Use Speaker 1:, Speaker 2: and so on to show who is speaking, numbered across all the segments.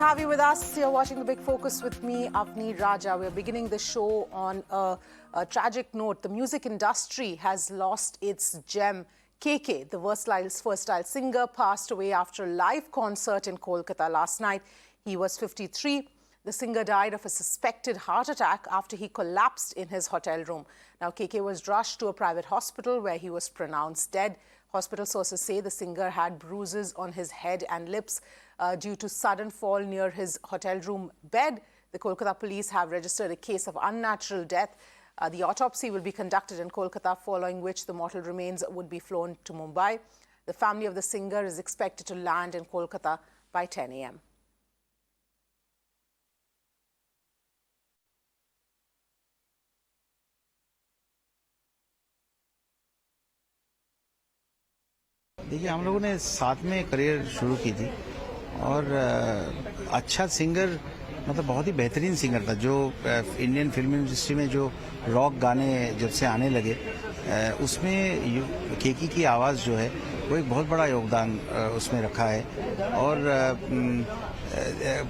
Speaker 1: Have you with us? You're watching The Big Focus with me, Avni Raja. We're beginning the show on a tragic note. The music industry has lost its gem. KK, the versatile singer, passed away after a live concert in Kolkata last night. He was 53. The singer died of a suspected heart attack after he collapsed in his hotel room. Now, KK was rushed to a private hospital where he was pronounced dead. Hospital sources say the singer had bruises on his head and lips due to sudden fall near his hotel room bed. The Kolkata police have registered a case of unnatural death. The autopsy will be conducted in Kolkata, following which the mortal remains would be flown to Mumbai. The family of the singer is expected to land in Kolkata by 10 a.m.
Speaker 2: देखिए, हम लोगों ने साथ में career शुरू की थी और अच्छा सिंगर, मतलब बहुत ही बेहतरीन सिंगर था। जो इंडियन फिल्म इंडस्ट्री में जो रॉक गाने जब से आने लगे, उसमें केकी की आवाज़ जो है वो एक बहुत बड़ा योगदान उसमें रखा है। और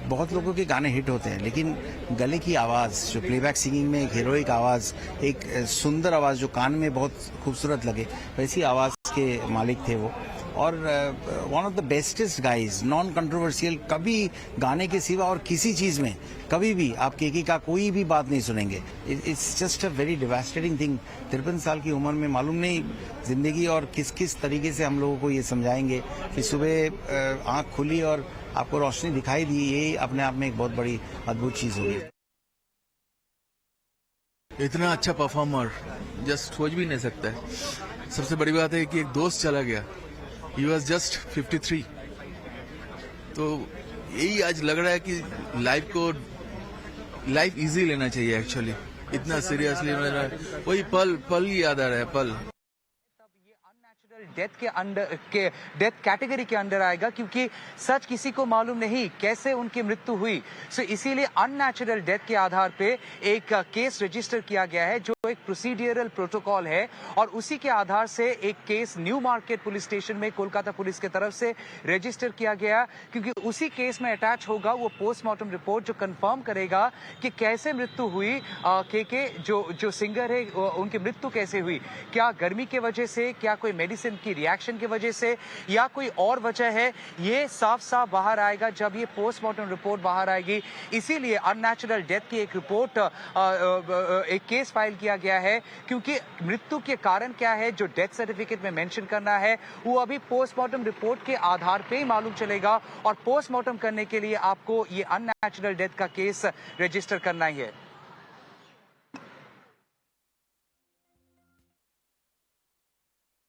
Speaker 2: बहुत लोगों के गाने हिट होते हैं, लेकिन गले की आवाज़, जो प्लेबैक सिंगिंग में एक हीरोइक आवाज़, एक सुंदर आवाज़ जो कान में बहुत खूबसूरत लगे, वैसी आवाज़ के मालिक थे वो। और one of the bestest guys, non controversial, कभी गाने के सिवा और किसी चीज़ में कभी भी आप केकी का कोई भी बात नहीं सुनेंगे। It's just a very devastating thing. 53 साल की उम्र में मालूम नहीं जिंदगी और किस किस तरीके से हम लोगों को ये समझाएंगे कि सुबह आँख खुली और आपको रोशनी दिखाई दी। ये अपने आप में एक बहुत बड़ी अद्भुत चीज़ होगी।
Speaker 3: इतना अच्छा परफॉर्मर जस्ट सोच भी नहीं सकता है। सबसे बड़ी बात है कि एक दोस्त चला गया। He was just 53। तो यही आज लग रहा है कि लाइफ इजी लेना चाहिए। एक्चुअली इतना सीरियसली मेरा वही पल याद आ रहा है, पल।
Speaker 4: डेथ कैटेगरी के अंदर आएगा, क्योंकि सच किसी को मालूम नहीं कैसे उनकी मृत्यु हुई। सो इसीलिए अननेचुरल डेथ के आधार पे एक केस रजिस्टर किया गया है, जो एक प्रोसीडियरल प्रोटोकॉल है, और उसी के आधार से एक case new market police station में कोलकाता पुलिस की तरफ से रजिस्टर किया गया, क्योंकि उसी केस में अटैच होगा वो पोस्टमार्टम रिपोर्ट जो कंफर्म करेगा कि कैसे मृत्यु हुई। के जो सिंगर है उनकी मृत्यु कैसे हुई, क्या गर्मी की वजह से, क्या कोई मेडिसिन की रिएक्शन की वजह से, या कोई और वजह है। ये साफ साफ बाहर आएगा जब ये पोस्टमार्टम रिपोर्ट बाहर आएगी। इसीलिए अननेचुरल डेथ की एक रिपोर्ट, एक केस फाइल किया गया है, क्योंकि मृत्यु के कारण क्या है जो डेथ सर्टिफिकेट में मेंशन करना है वो अभी पोस्टमार्टम रिपोर्ट के आधार पे ही मालूम चलेगा, और पोस्टमार्टम करने के लिए आपको ये अननेचुरल डेथ का केस रजिस्टर करना ही है।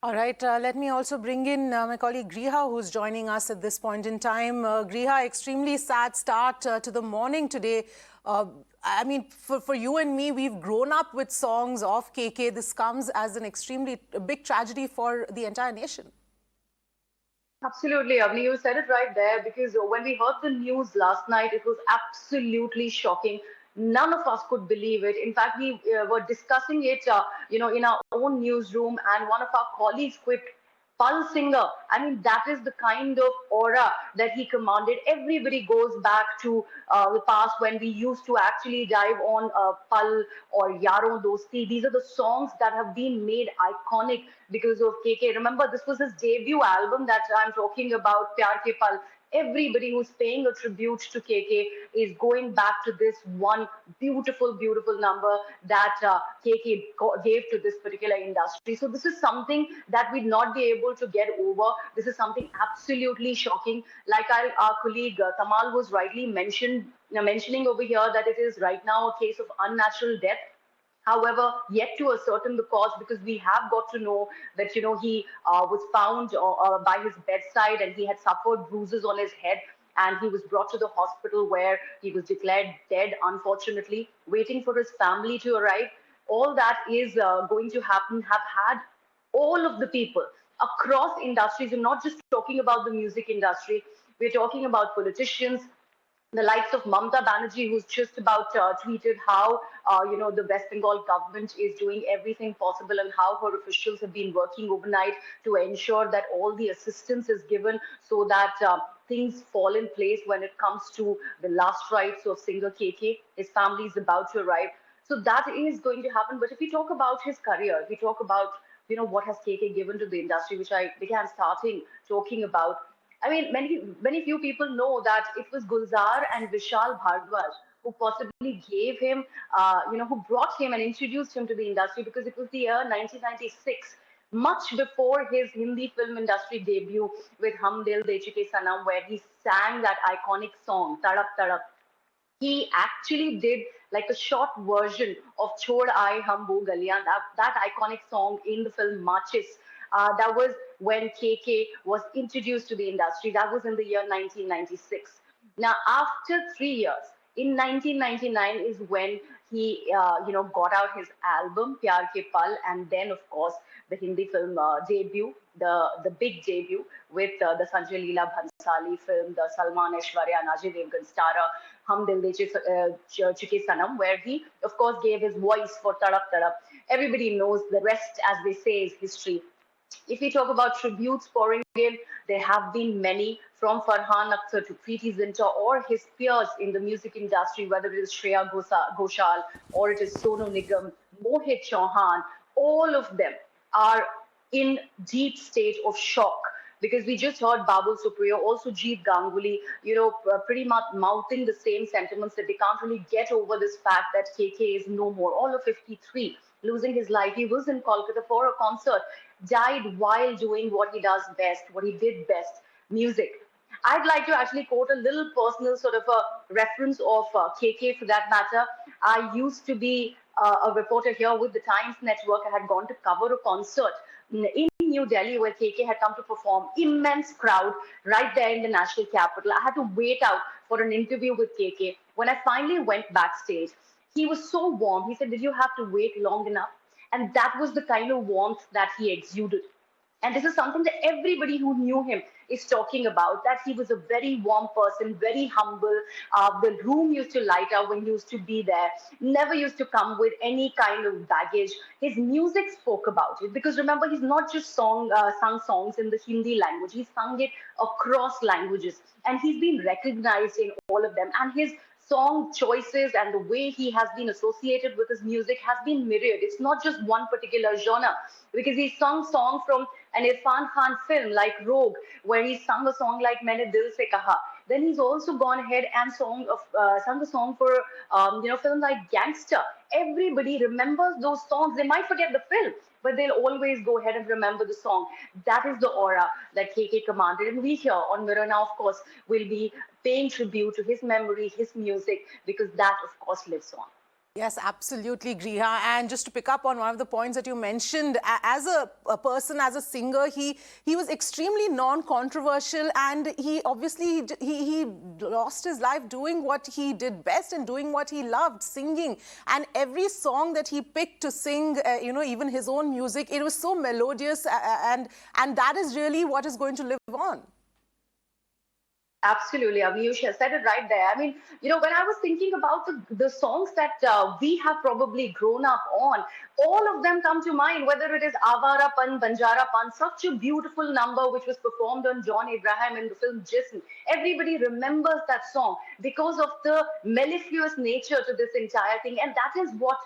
Speaker 1: All right, let me also bring in my colleague Griha, who's joining us at this point in time. Griha, extremely sad start to the morning today. I mean, for you and me, we've grown up with songs of KK. This comes as an extremely big tragedy for the entire nation.
Speaker 5: Absolutely, Avni, you said it right there, because when we heard the news last night, it was absolutely shocking. None of us could believe it. In fact, we were discussing it, in our own newsroom, and one of our colleagues quipped, Pal singer. I mean, that is the kind of aura that he commanded. Everybody goes back to the past when we used to actually dive on Pal or Yaro Dosti. These are the songs that have been made iconic because of KK. Remember, this was his debut album that I'm talking about, Pyar Ke Pal. Everybody who's paying a tribute to KK is going back to this one beautiful, beautiful number that KK gave to this particular industry. So this is something that we'd not be able to get over. This is something absolutely shocking. Like our colleague Tamal was rightly mentioning over here, that it is right now a case of unnatural death. However, yet to ascertain the cause, because we have got to know that, he was found by his bedside and he had suffered bruises on his head, and he was brought to the hospital where he was declared dead, unfortunately, waiting for his family to arrive. All that is going to happen, have had all of the people across industries. And not just talking about the music industry, we're talking about politicians, the likes of Mamta Banerjee, who's just about tweeted how, the West Bengal government is doing everything possible, and how her officials have been working overnight to ensure that all the assistance is given so that things fall in place when it comes to the last rites of singer KK. His family is about to arrive. So that is going to happen. But if we talk about his career, if we talk about, what has KK given to the industry, which I began starting talking about. I mean, many few people know that it was Gulzar and Vishal Bhardwaj who possibly gave him, who brought him and introduced him to the industry, because it was the year 1996, much before his Hindi film industry debut with Hum Dil De Chuke Sanam, where he sang that iconic song, Tadap Tadap. He actually did like a short version of Chhod Aaye Hum Wo Galiyan, that iconic song in the film Machis. That was when KK was introduced to the industry. That was in the year 1996. Now, after 3 years, in 1999 is when he, got out his album Pyar Ke Pal, and then, of course, the Hindi film debut, the big debut with the Sanjay Leela Bhansali film, the Salman Aishwarya and Ajay Devgan starrer Hum Dil De Chuke Sanam, where he, of course, gave his voice for Tadap Tadap. Everybody knows the rest, as they say, is history. If we talk about tributes pouring in, there have been many, from Farhan Akhtar to Preeti Zinta or his peers in the music industry, whether it is Shreya Ghoshal or it is Sonu Nigam, Mohit Chauhan. All of them are in deep state of shock, because we just heard Babul Supriyo, also Jeet Ganguly, pretty much mouthing the same sentiments that they can't really get over this fact that KK is no more. All of 53, losing his life. He was in Kolkata for a concert, died while doing what he does best, what he did best, music. I'd like to actually quote a little personal sort of a reference of KK for that matter. I used to be a reporter here with the Times Network. I had gone to cover a concert in New Delhi where KK had come to perform. Immense crowd right there in the national capital. I had to wait out for an interview with KK. When I finally went backstage, he was so warm. He said, "Did you have to wait long enough?" And that was the kind of warmth that he exuded. And this is something that everybody who knew him is talking about, that he was a very warm person, very humble. The room used to light up when he used to be there, never used to come with any kind of baggage. His music spoke about it, because remember, he's not just sung songs in the Hindi language, he's sung it across languages. And he's been recognized in all of them. And his song choices and the way he has been associated with his music has been myriad. It's not just one particular genre, because he sung songs from an Irfan Khan film like Rogue, where he sung a song like Maine Dil Se Kaha. Then he's also gone ahead and sung a song for film like Gangster. Everybody remembers those songs. They might forget the film, but they'll always go ahead and remember the song. That is the aura that KK commanded. And we here on Mirror now, of course, will be paying tribute to his memory, his music, because that, of course, lives on.
Speaker 1: Yes, absolutely, Griha. And just to pick up on one of the points that you mentioned, as a person, as a singer, he was extremely non-controversial, and he obviously he lost his life doing what he did best and doing what he loved, singing. And every song that he picked to sing, even his own music, it was so melodious, and that is really what is going to live on.
Speaker 5: Absolutely, Avnish has said it right there. I mean, when I was thinking about the songs that we have probably grown up on, all of them come to mind, whether it is Avara Pan, Banjara Pan, such a beautiful number which was performed on John Abraham in the film Jism. Everybody remembers that song because of the mellifluous nature to this entire thing, and that is what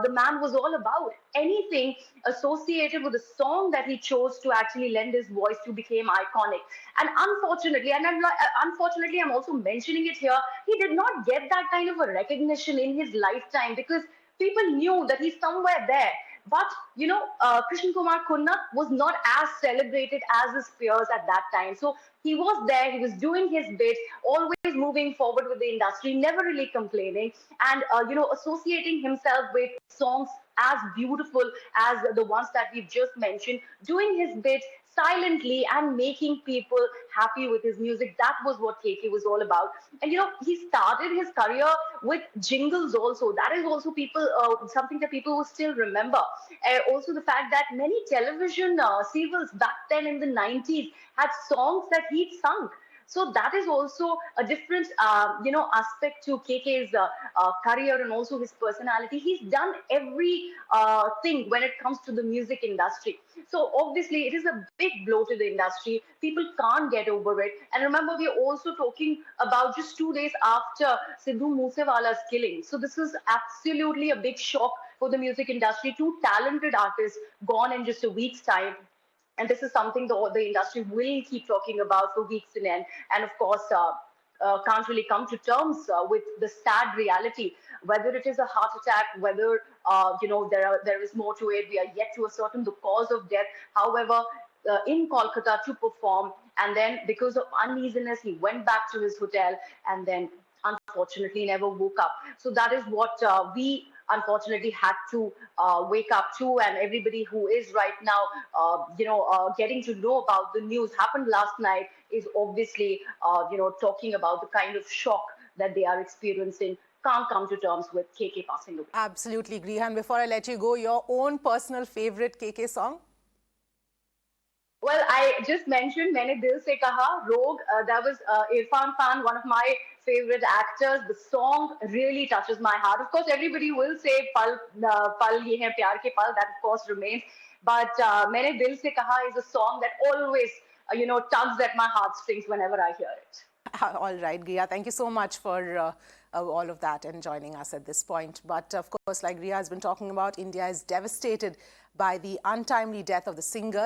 Speaker 5: the man was all about. Anything associated with the song that he chose to actually lend his voice to became iconic. And unfortunately, I'm also mentioning it here, he did not get that kind of a recognition in his lifetime, because people knew that he's somewhere there. But, Krishna Kumar Kunna was not as celebrated as his peers at that time. So he was there, he was doing his bit, always moving forward with the industry, never really complaining, and, associating himself with songs as beautiful as the ones that we've just mentioned, doing his bit silently and making people happy with his music. That was what KK was all about. And he started his career with jingles also. That is also something that people will still remember. Also the fact that many television serials back then in the 90s had songs that he'd sung. So that is also a different, aspect to KK's career and also his personality. He's done every thing when it comes to the music industry. So obviously, it is a big blow to the industry. People can't get over it. And remember, we are also talking about just 2 days after Sidhu Moosewala's killing. So this is absolutely a big shock for the music industry. Two talented artists gone in just a week's time. And this is something the industry will keep talking about for weeks in end. And of course, can't really come to terms with the sad reality, whether it is a heart attack, whether there is more to it. We are yet to ascertain the cause of death. However, in Kolkata to perform, and then because of uneasiness, he went back to his hotel, and then unfortunately never woke up. So that is what we unfortunately had to wake up to, and everybody who is right now getting to know about the news happened last night is obviously talking about the kind of shock that they are experiencing, can't come to terms with KK passing away.
Speaker 1: Absolutely, Grihan. Before I let you go, your own personal favorite KK song?
Speaker 5: Well, I just mentioned Maine Dil Se Kaha, Rogue. That was Irfan Khan, one of my favorite actors. The song really touches my heart. Of course, everybody will say Pal Ye Hain Pyar Ke Pal. That, of course, remains. But Maine Dil Se Kaha is a song that always, tugs at my heartstrings whenever I hear it.
Speaker 1: All right, Griya, thank you so much for all of that and joining us at this point. But of course, like Griya has been talking about, India is devastated by the untimely death of the singer.